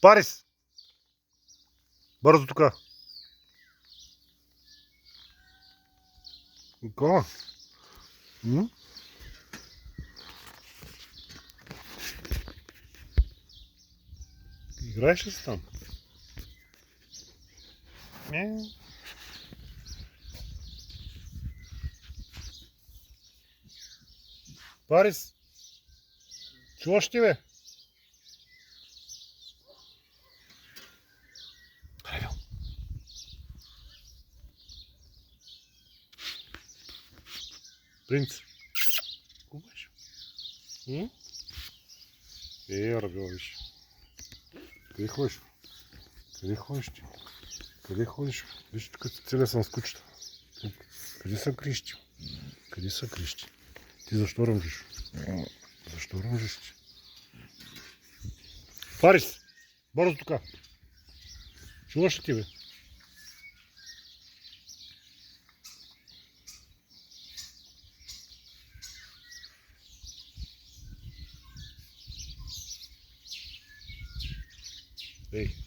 Парис! Бързо тук. Какво? Играеш ли си там? Парис! Чуваш ти, бе? Принц. Кубаш? Рабила, виж. Къде ходиш? Къде ходиш ти? Къде ходиш? Виж, тук целия съм с кучета. Къде са крищи? Къде са крищи? Ти защо ръмжиш? Защо ръмжиш ти? Парис! Бързо тук! Чуваш ли ти, бе? Ей!